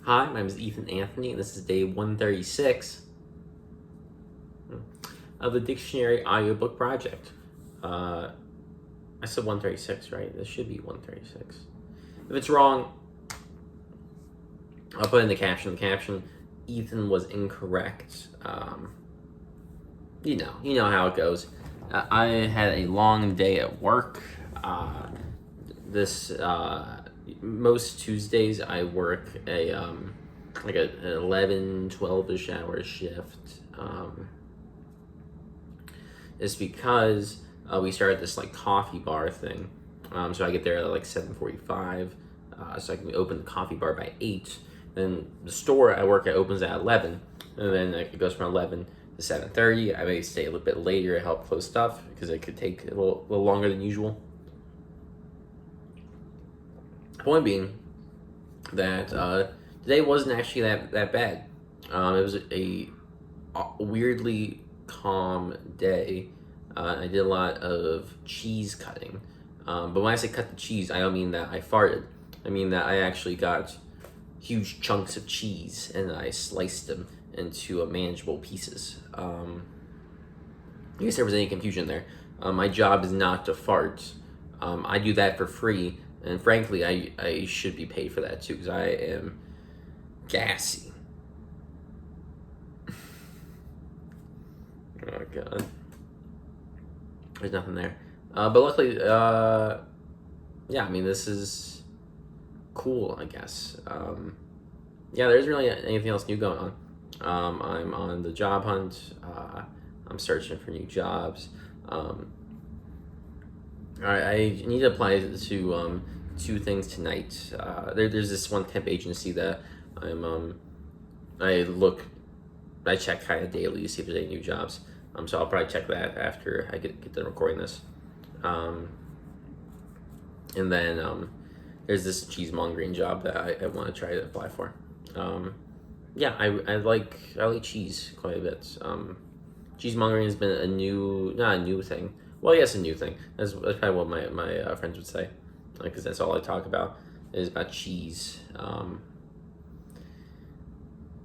Hi, my name is Ethan Anthony, and this is day 136 of the Dictionary Audiobook Project. I said 136, right? This should be 136. If it's wrong, I'll put in the caption. The caption, Ethan was incorrect. You know how it goes. I had a long day at work. Most Tuesdays I work an 11, 12-ish hour shift. It's because we started this coffee bar thing. So I get there at 7:45, so I can open the coffee bar by 8. Then the store I work at opens at 11, and then it goes from 11 to 7:30. I may stay a little bit later to help close stuff because it could take a little longer than usual. Point being that today wasn't actually that bad. It was a weirdly calm day. I did a lot of cheese cutting. But when I say cut the cheese, I don't mean that I farted. I mean that I actually got huge chunks of cheese and I sliced them into manageable pieces. In case there was any confusion there, my job is not to fart. I do that for free, and frankly, I should be paid for that too, because I am gassy. Oh god. There's nothing there. But luckily, this is cool, I guess. There isn't really anything else new going on. I'm on the job hunt. I'm searching for new jobs. I need to apply to 2 things tonight. There's this one temp agency that I check kind of daily to see if there's any new jobs. So I'll probably check that after I get done recording this. And then there's this cheesemongering job that I want to try to apply for. I like cheese quite a bit. Cheesemongering has been not a new thing. Well, yes, a new thing. That's probably what my friends would say, because that's all I talk about is about cheese.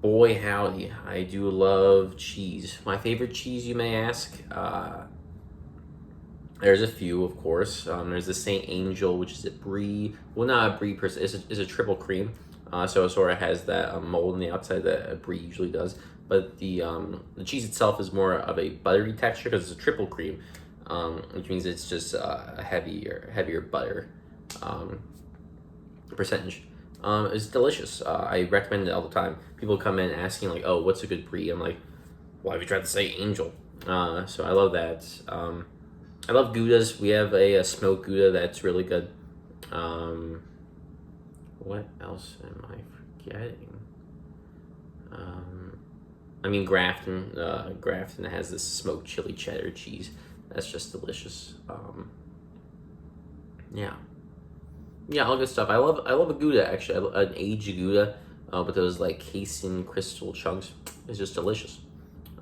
Boy howdy, I do love cheese. My favorite cheese, you may ask? There's a few, of course. There's the St. Angel, which is a brie. Well, not a brie per se. It's a triple cream. So it sort of has that mold on the outside that a brie usually does. But the cheese itself is more of a buttery texture because it's a triple cream, which means it's just a heavier butter percentage. It's delicious. I recommend it all the time. People come in asking oh, what's a good brie? I'm like, well, have you tried the St. Angel? So I love that. I love Goudas. We have a smoked Gouda that's really good. What else am I forgetting? Grafton has this smoked chili cheddar cheese. That's just delicious. All good stuff. I love a Gouda, actually. An aged Gouda, with those casein crystal chunks. It's just delicious.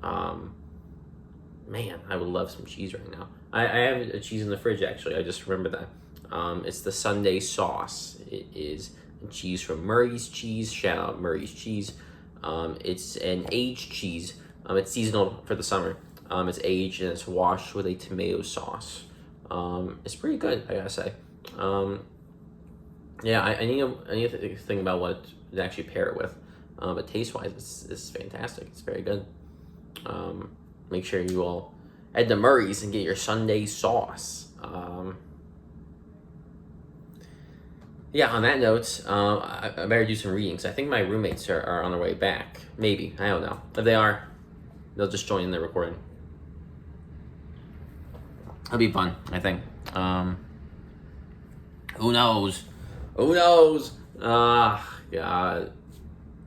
Man, I would love some cheese right now. I have a cheese in the fridge, actually. I just remembered that. It's the Sunday sauce. It is cheese from Murray's Cheese. Shout out Murray's Cheese. It's an aged cheese. It's seasonal for the summer. It's aged and it's washed with a tomato sauce. It's pretty good, I gotta say. I need to think about what to actually pair it with. But taste-wise, it's fantastic. It's very good. Make sure you all head to Murray's and get your Sunday sauce. On that note, I better do some reading. So I think my roommates are on their way back. Maybe. I don't know. If they are, they'll just join in the recording. It'll be fun, I think. Who knows? God.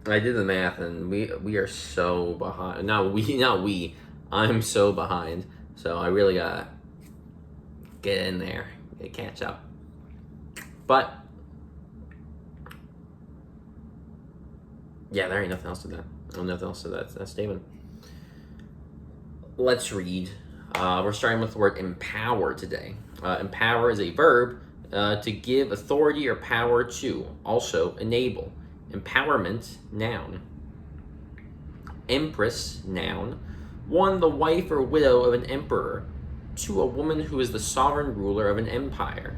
I did the math, and we are so behind. Not we. I'm so behind. So I really gotta get in there, catch up. But there ain't nothing else to that. Nothing else to that statement. Let's read. We're starting with the word empower today. Empower is a verb to give authority or power to. Also, enable. Empowerment, noun. Empress, noun. 1, the wife or widow of an emperor. 2, a woman who is the sovereign ruler of an empire.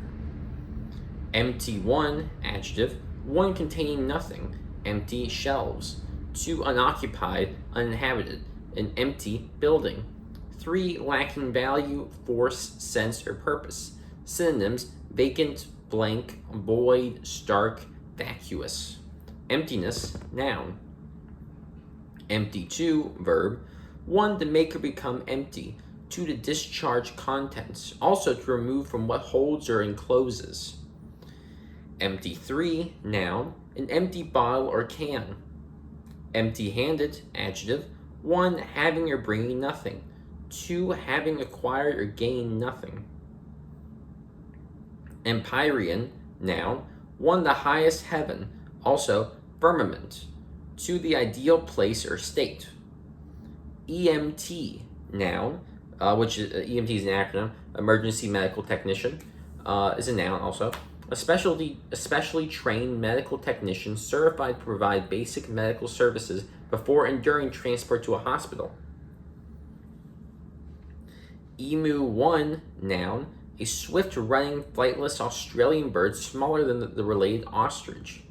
Empty, 1, adjective. 1, containing nothing. Empty shelves. 2, unoccupied, uninhabited. An empty building. 3, lacking value, force, sense, or purpose. Synonyms: vacant, blank, void, stark, vacuous. Emptiness, noun. Empty, 2, verb. 1, to make or become empty. 2, to discharge contents. Also to remove from what holds or encloses. Empty, 3, noun. An empty bottle or can. Empty-handed, adjective. 1, having or bringing nothing. 2, having acquired or gained nothing. Empyrean, noun. 1, the highest heaven. Also, firmament. 2, the ideal place or state. EMT, noun, which is EMT is an acronym, emergency medical technician, is a noun also. A specially trained medical technician certified to provide basic medical services before and during transport to a hospital. Emu, 1, noun, a swift-running, flightless Australian bird smaller than the related ostrich.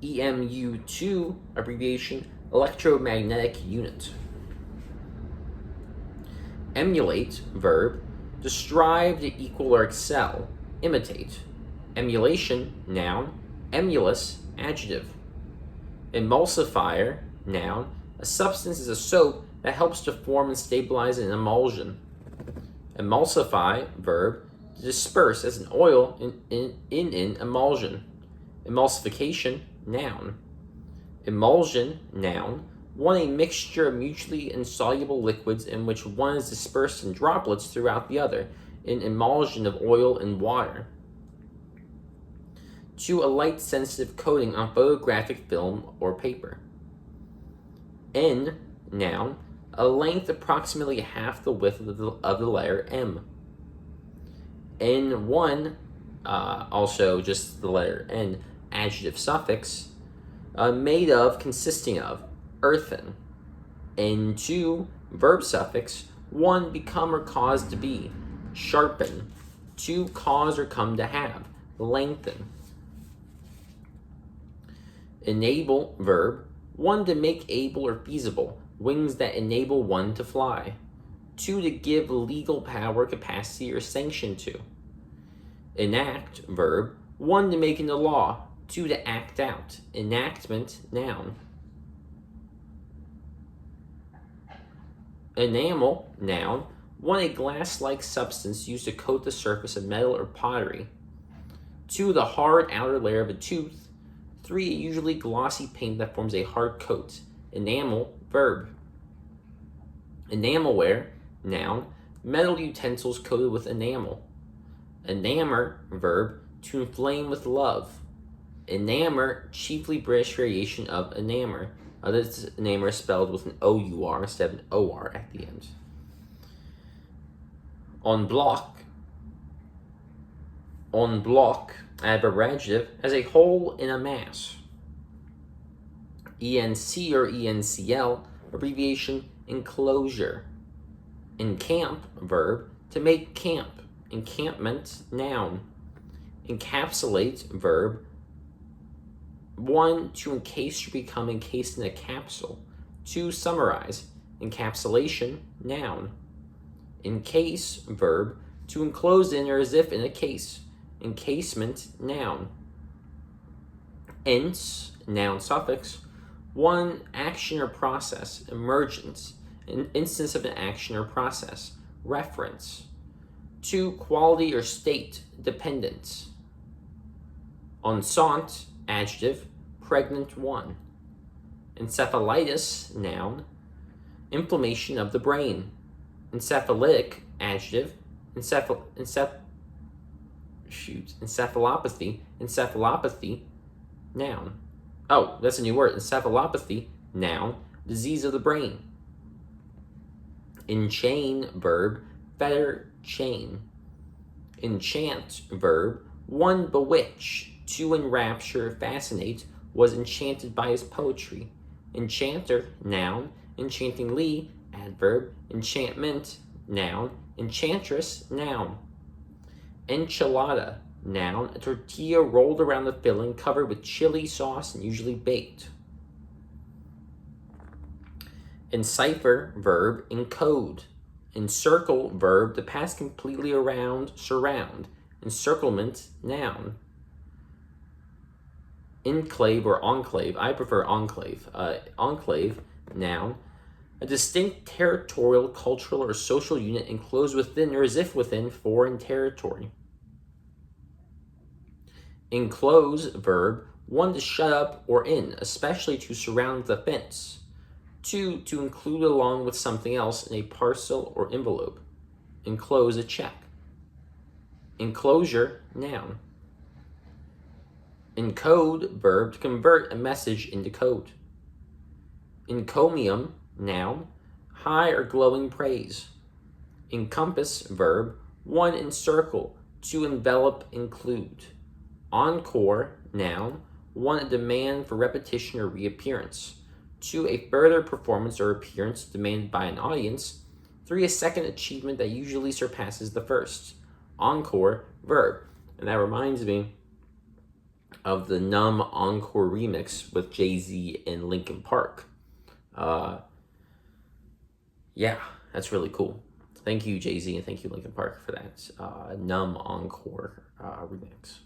EMU2, abbreviation, electromagnetic unit. Emulate, verb, to strive to equal or excel, imitate. Emulation, noun. Emulous, adjective. Emulsifier, noun. A substance is a soap that helps to form and stabilize an emulsion. Emulsify, verb, to disperse as an oil in an emulsion. Emulsification, noun. Emulsion, noun. 1, a mixture of mutually insoluble liquids in which one is dispersed in droplets throughout the other, an emulsion of oil and water. 2, a light sensitive coating on photographic film or paper. N, noun, a length approximately half the width of the letter M. N1, also just the letter N, adjective suffix, made of, consisting of, earthen. N2, verb suffix, 1, become or cause to be, sharpen. 2, cause or come to have, lengthen. Enable, verb, 1, to make able or feasible, wings that enable one to fly. 2, to give legal power, capacity, or sanction to. Enact, verb, 1, to make into law. 2, to act out. Enactment, noun. Enamel, noun. 1, a glass-like substance used to coat the surface of metal or pottery. 2, the hard outer layer of a tooth. 3, a usually glossy paint that forms a hard coat. Enamel, verb. Enamelware, noun. Metal utensils coated with enamel. Enamour, verb, to inflame with love. Enamour, chiefly British variation of enamour. This enamour is spelled with an O-U-R instead of an O-R at the end. En bloc, adverb adjective, as a whole in a mass. ENC or ENCL, abbreviation, enclosure. Encamp, verb, to make camp. Encampment, noun. Encapsulate, verb, 1, to encase or become encased in a capsule. 2, summarize. Encapsulation, noun. Encase, verb, to enclose in or as if in a case. Encasement, noun. Ence, noun suffix, 1, action or process. Emergence, an instance of an action or process. Reference. 2, quality or state, dependence. Enceinte, adjective, pregnant one. Encephalitis, noun, inflammation of the brain. Encephalitic, adjective, encephalopathy, noun. Oh, that's a new word. Encephalopathy, noun, disease of the brain. Enchain, verb, fetter, chain. Enchant, verb, 1, bewitch. 2, enrapture, fascinate. was enchanted by his poetry. Enchanter, noun. Enchantingly, adverb. Enchantment, noun. Enchantress, noun. Enchilada, noun. A tortilla rolled around the filling, covered with chili sauce and usually baked. Encipher, verb. Encode. Encircle, verb. To pass completely around, surround. Encirclement, noun. Enclave or enclave. I prefer enclave. Enclave, noun. A distinct territorial, cultural, or social unit enclosed within or as if within foreign territory. Enclose, verb. One, to shut up or in, especially to surround the fence. Two, to include along with something else in a parcel or envelope. Enclose a check. Enclosure, noun. Encode, verb. To convert a message into code. Encomium, noun. High or glowing praise. Encompass, verb. One, encircle. To envelop, include. Encore, noun. One, a demand for repetition or reappearance. Two, a further performance or appearance demanded by an audience. Three, a second achievement that usually surpasses the first. Encore, verb. And that reminds me of the Numb Encore remix with Jay-Z and Linkin Park. Yeah, that's really cool. Thank you, Jay-Z, and thank you, Linkin Park, for that Numb Encore remix.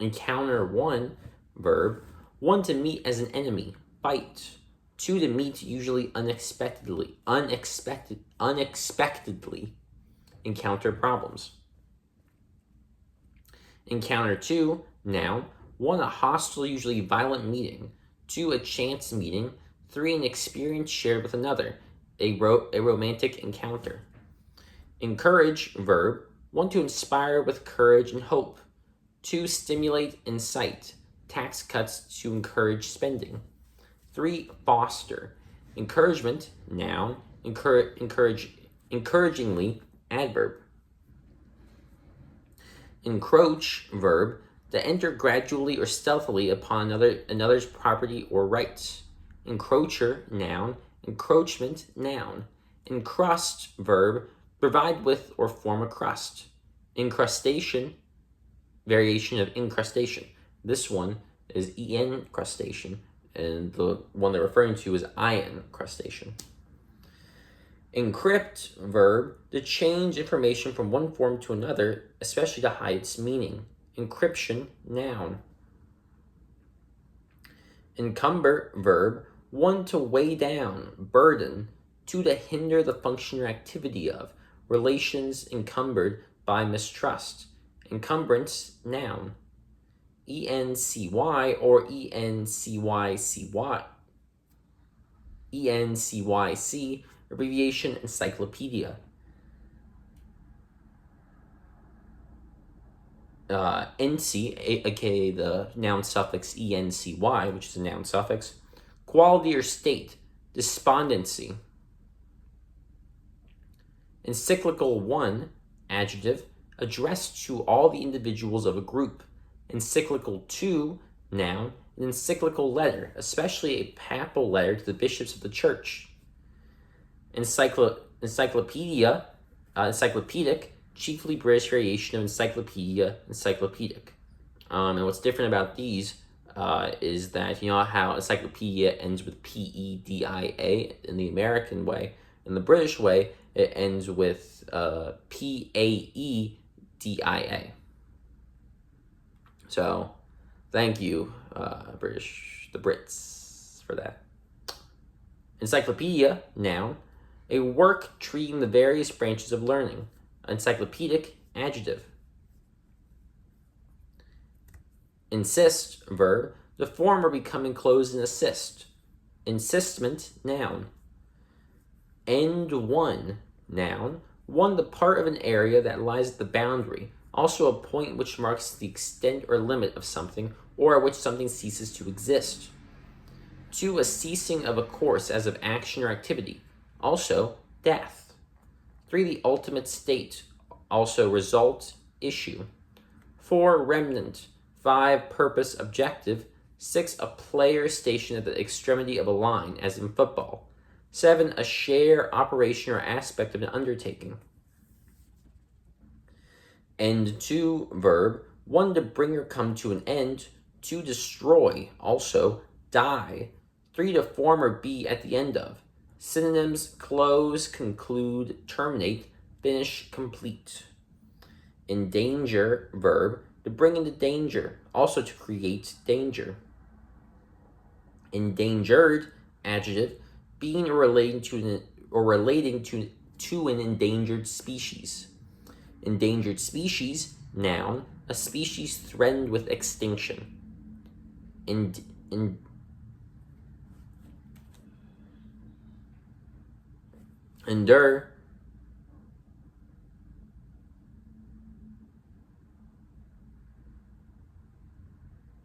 Encounter, one, verb. One, to meet as an enemy, fight. Two, to meet usually unexpectedly. Encounter problems. Encounter, two, noun. One, a hostile, usually violent meeting. Two, a chance meeting. Three, an experience shared with another, a romantic encounter. Encourage, verb. One, to inspire with courage and hope. Two, stimulate, incite. Tax cuts to encourage spending. Three, foster. Encouragement, noun. Encouragingly, adverb. Encroach, verb. To enter gradually or stealthily upon another's property or rights. Encroacher, noun. Encroachment, noun. Encrust, verb. Provide with or form a crust. Incrustation, variation of incrustation. This one is en crustation, and the one they're referring to is ion crustation. Encrypt, verb. To change information from one form to another, especially to hide its meaning. Encryption, noun. Encumber, verb. One, to weigh down, burden. Two, to hinder the function or activity of. Relations encumbered by mistrust. Encumbrance, noun. ENCY or ENCYC, abbreviation encyclopedia. NC, aka the noun suffix ENCY, which is a noun suffix. Quality or state, despondency. Encyclical, one, adjective, addressed to all the individuals of a group. Encyclical, two, noun. An encyclical letter, especially a papal letter to the bishops of the church. Encyclopedia, encyclopedic, chiefly British variation of encyclopedia, encyclopedic. And what's different about these is that you know how encyclopedia ends with PEDIA in the American way. In the British way, it ends with PAEDIA. So, thank you, the Brits, for that. Encyclopedia, noun. A work treating the various branches of learning. Encyclopedic, adjective. Insist, verb. The form or become enclosed in assist. Insistment, noun. End one, noun. One, the part of an area that lies at the boundary. Also a point which marks the extent or limit of something, or at which something ceases to exist. Two, a ceasing of a course as of action or activity. Also, death. Three, the ultimate state. Also, result, issue. 4, remnant. 5, purpose, objective. 6, a player stationed at the extremity of a line, as in football. 7, a share, operation, or aspect of an undertaking. End to, verb. 1, to bring or come to an end. 2, destroy, also, die. 3, to form or be at the end of. Synonyms: close, conclude, terminate, finish, complete. Endanger, verb. To bring into danger, also to create danger. Endangered, adjective. Being or relating to an endangered species. Endangered species, noun. A species threatened with extinction. Endure.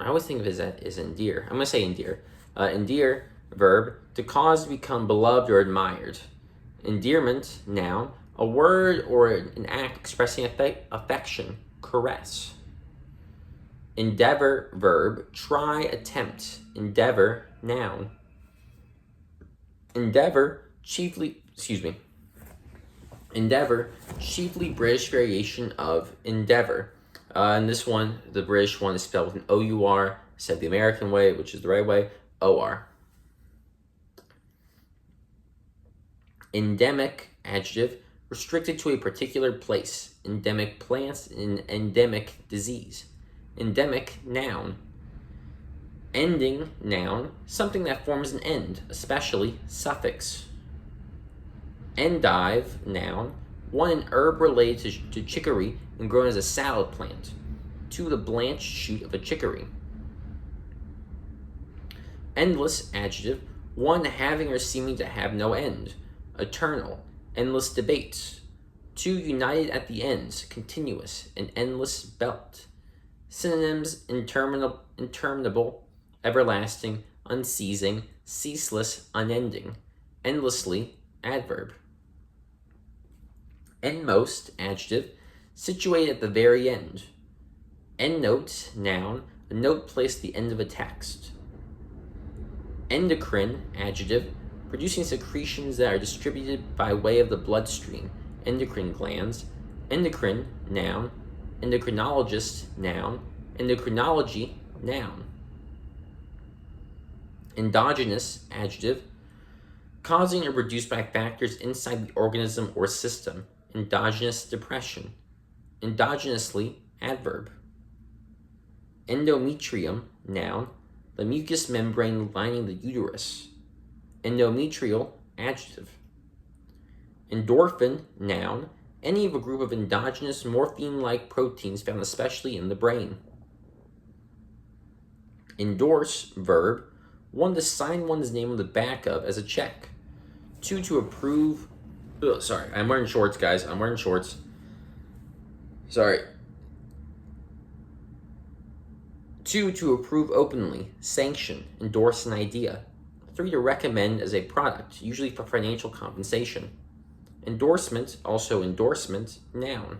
I always think of it as endear. I'm going to say endear. Endear, verb. To cause to become beloved or admired. Endearment, noun. A word or an act expressing affection, caress. Endeavor, verb. Try, attempt. Endeavor, noun. Endeavor, chiefly British variation of endeavor. And this one, the British one, is spelled with an O-U-R, said the American way, which is the right way, O-R. Endemic, adjective. Restricted to a particular place. Endemic plants, and endemic disease. Endemic, noun. Ending, noun. Something that forms an end, especially suffix. Endive, noun. 1, an herb related to chicory and grown as a salad plant. 2, the blanched shoot of a chicory. Endless, adjective. 1, having or seeming to have no end. Eternal. Endless debates. 2, united at the ends, continuous, an endless belt. Synonyms: interminable, everlasting, unceasing, ceaseless, unending. Endlessly, adverb. Endmost, adjective. Situated at the very end. Endnote, noun. A note placed at the end of a text. Endocrine, adjective. Producing secretions that are distributed by way of the bloodstream, endocrine glands. Endocrine, noun. Endocrinologist, noun. Endocrinology, noun. Endogenous, adjective. Causing or produced by factors inside the organism or system. Endogenous depression. Endogenously, adverb. Endometrium, noun. The mucous membrane lining the uterus. Endometrial, adjective. Endorphin, noun. Any of a group of endogenous morphine-like proteins found especially in the brain. Endorse, verb. 1, to sign one's name on the back of as a check. 2, to approve. Sorry, I'm wearing shorts, guys. I'm wearing shorts. Sorry. 2, to approve openly, sanction, endorse an idea. 3, to recommend as a product, usually for financial compensation. Endorsement, also endorsement, noun.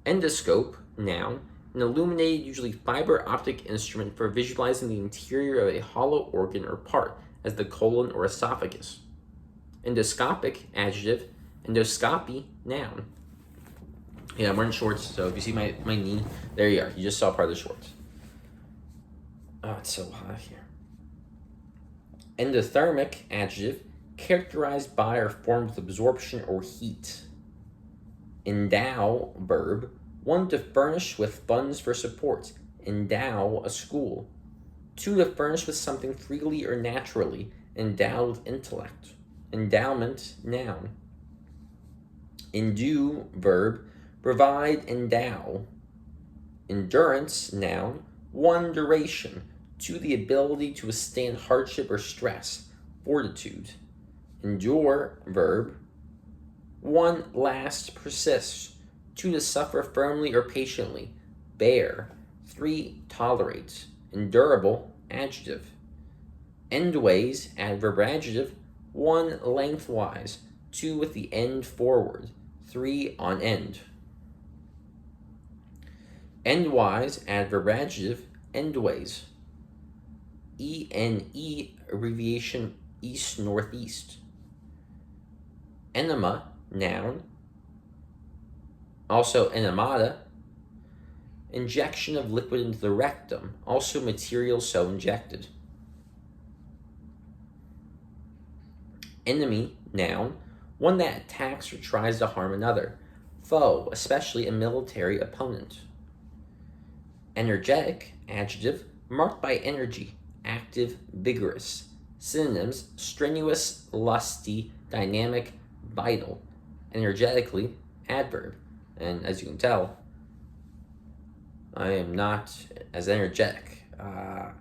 Endoscope, noun. An illuminated, usually fiber optic instrument for visualizing the interior of a hollow organ or part, as the colon or esophagus. Endoscopic, adjective. Endoscopy, noun. Yeah, I'm wearing shorts, so if you see my knee, there you are. You just saw part of the shorts. Oh, it's so hot here. Endothermic, adjective. Characterized by or formed with absorption or heat. Endow, verb. 1, to furnish with funds for support. Endow a school. 2, to furnish with something freely or naturally. Endow with intellect. Endowment, noun. Endue, verb. Provide, endow. Endurance, noun. 1, duration. 2, the ability to withstand hardship or stress. Fortitude. Endure, verb. 1, last, persist. 2, to suffer firmly or patiently. Bear. 3, tolerate. Endurable, adjective. Endways, adverb, adjective. 1, lengthwise. 2, with the end forward. 3, on end. Endwise, adverb adjective, endways. ENE, abbreviation east northeast. Enema, noun. Also enemata, injection of liquid into the rectum, also material so injected. Enemy, noun, one that attacks or tries to harm another. Foe, especially a military opponent. Energetic, adjective, marked by energy, active, vigorous. Synonyms: strenuous, lusty, dynamic, vital. Energetically, adverb. And as you can tell, I am not as energetic. Wow,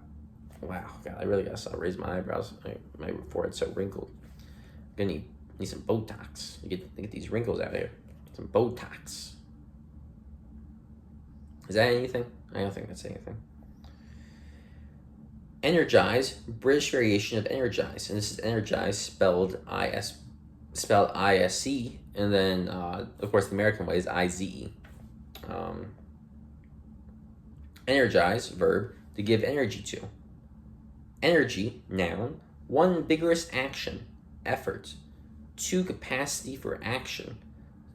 God, I really gotta stop raising my eyebrows. My forehead's so wrinkled. I'm gonna need some Botox. You get these wrinkles out of here. Some Botox. Is that anything? I don't think that's anything. Energize, British variation of energize, and this is energize spelled I-S-E, and then of course the American way is I-Z-E. Energize, verb, to give energy to. Energy, noun, one vigorous action, effort. 2, capacity for action.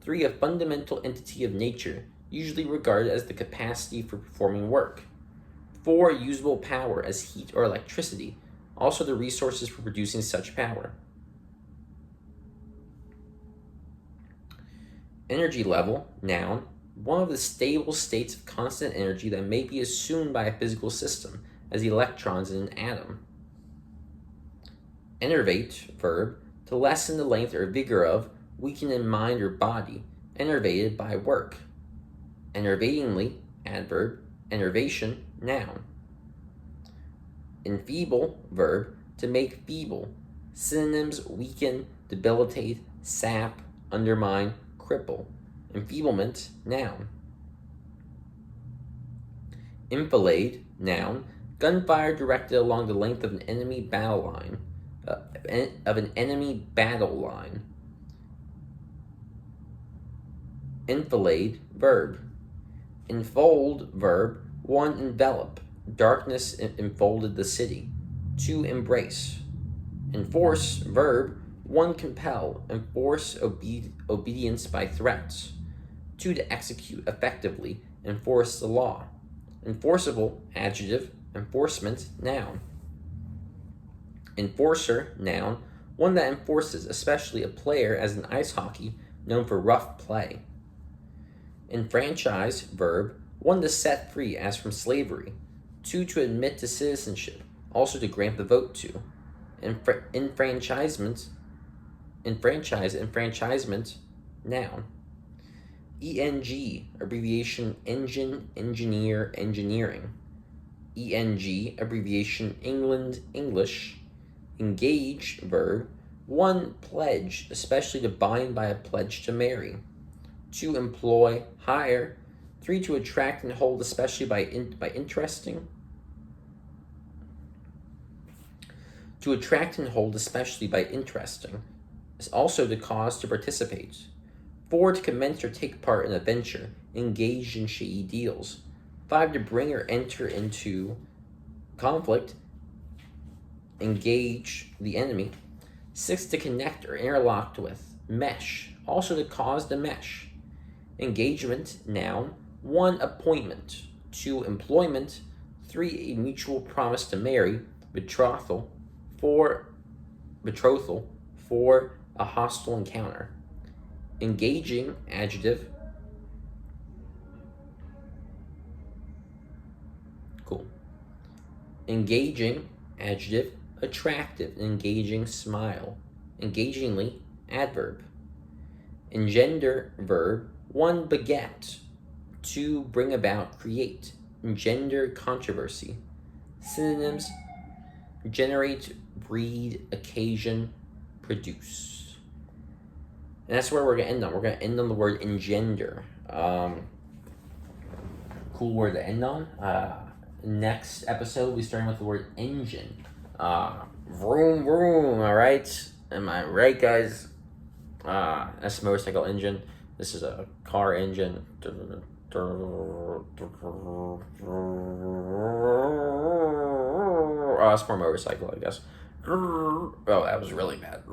3, a fundamental entity of nature, usually regarded as the capacity for performing work. 4, usable power as heat or electricity, also the resources for producing such power. Energy level, noun, one of the stable states of constant energy that may be assumed by a physical system, as electrons in an atom. Enervate, verb, to lessen the length or vigor of, weaken in mind or body, enervated by work. Enervatingly, adverb, enervation, noun. Enfeeble, verb, to make feeble. Synonyms: weaken, debilitate, sap, undermine, cripple. Enfeeblement, noun. Enfilade, noun, gunfire directed along the length of an enemy battle line. Enfilade, verb. Enfold, verb, one, envelop. Darkness enfolded the city. 2, embrace. Enforce, verb, one, compel. Enforce obedience by threats. 2, to execute effectively. Enforce the law. Enforceable, adjective. Enforcement, noun. Enforcer, noun, one that enforces, especially a player as in ice hockey, known for rough play. Enfranchise, verb, one to set free as from slavery. 2, to admit to citizenship, also to grant the vote to. Enfranchisement, noun. ENG, abbreviation engine, engineer, engineering. ENG, abbreviation England, English. Engage, verb, one, pledge, especially to bind by a pledge to marry. 2, employ, hire. 3, to attract and hold, especially by interesting. To attract and hold, especially by interesting, is also to cause to participate. 4, to commence or take part in a venture, engage in shady deals. 5, to bring or enter into conflict, engage the enemy. 6, to connect or interlock with, mesh, also to cause to mesh. Engagement, noun, 1, appointment. 2, employment. 3, a mutual promise to marry, betrothal. 4, a hostile encounter. Engaging, adjective. Cool. Engaging, adjective. Attractive, engaging smile. Engagingly, adverb. Engender, verb, 1, beget. 2, bring about, create. Engender, controversy. Synonyms: generate, breed, occasion, produce. And that's where we're going to end on. We're going to end on the word engender. Cool word to end on. Next episode, we'll be starting with the word engine. Vroom, vroom, all right? Am I right, guys? That's a motorcycle engine. This is a car engine. Oh, that's for a motorcycle, I guess. Oh, that was really bad.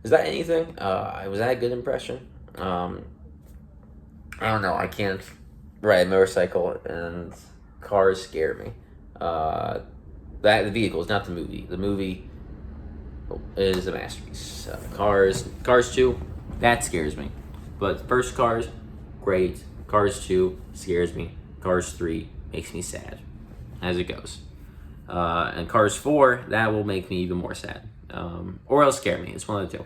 Is that anything? Was that a good impression? I don't know. I can't ride a motorcycle, and cars scare me. That the vehicles, not the movie. The movie is a masterpiece. Cars 2, that scares me. But first Cars, great. Cars 2 scares me. Cars 3 makes me sad, as it goes. And Cars 4, that will make me even more sad. Or it'll scare me. It's one of the two.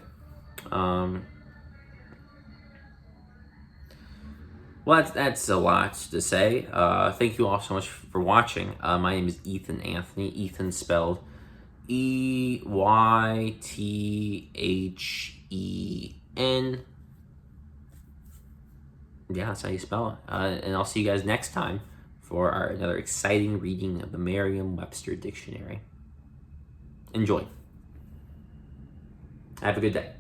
Well, that's a lot to say. Thank you all so much for watching. My name is Ethan Anthony. Ethan spelled Eythen. Yeah, that's how you spell it. And I'll see you guys next time for another exciting reading of the Merriam-Webster Dictionary. Enjoy. Have a good day.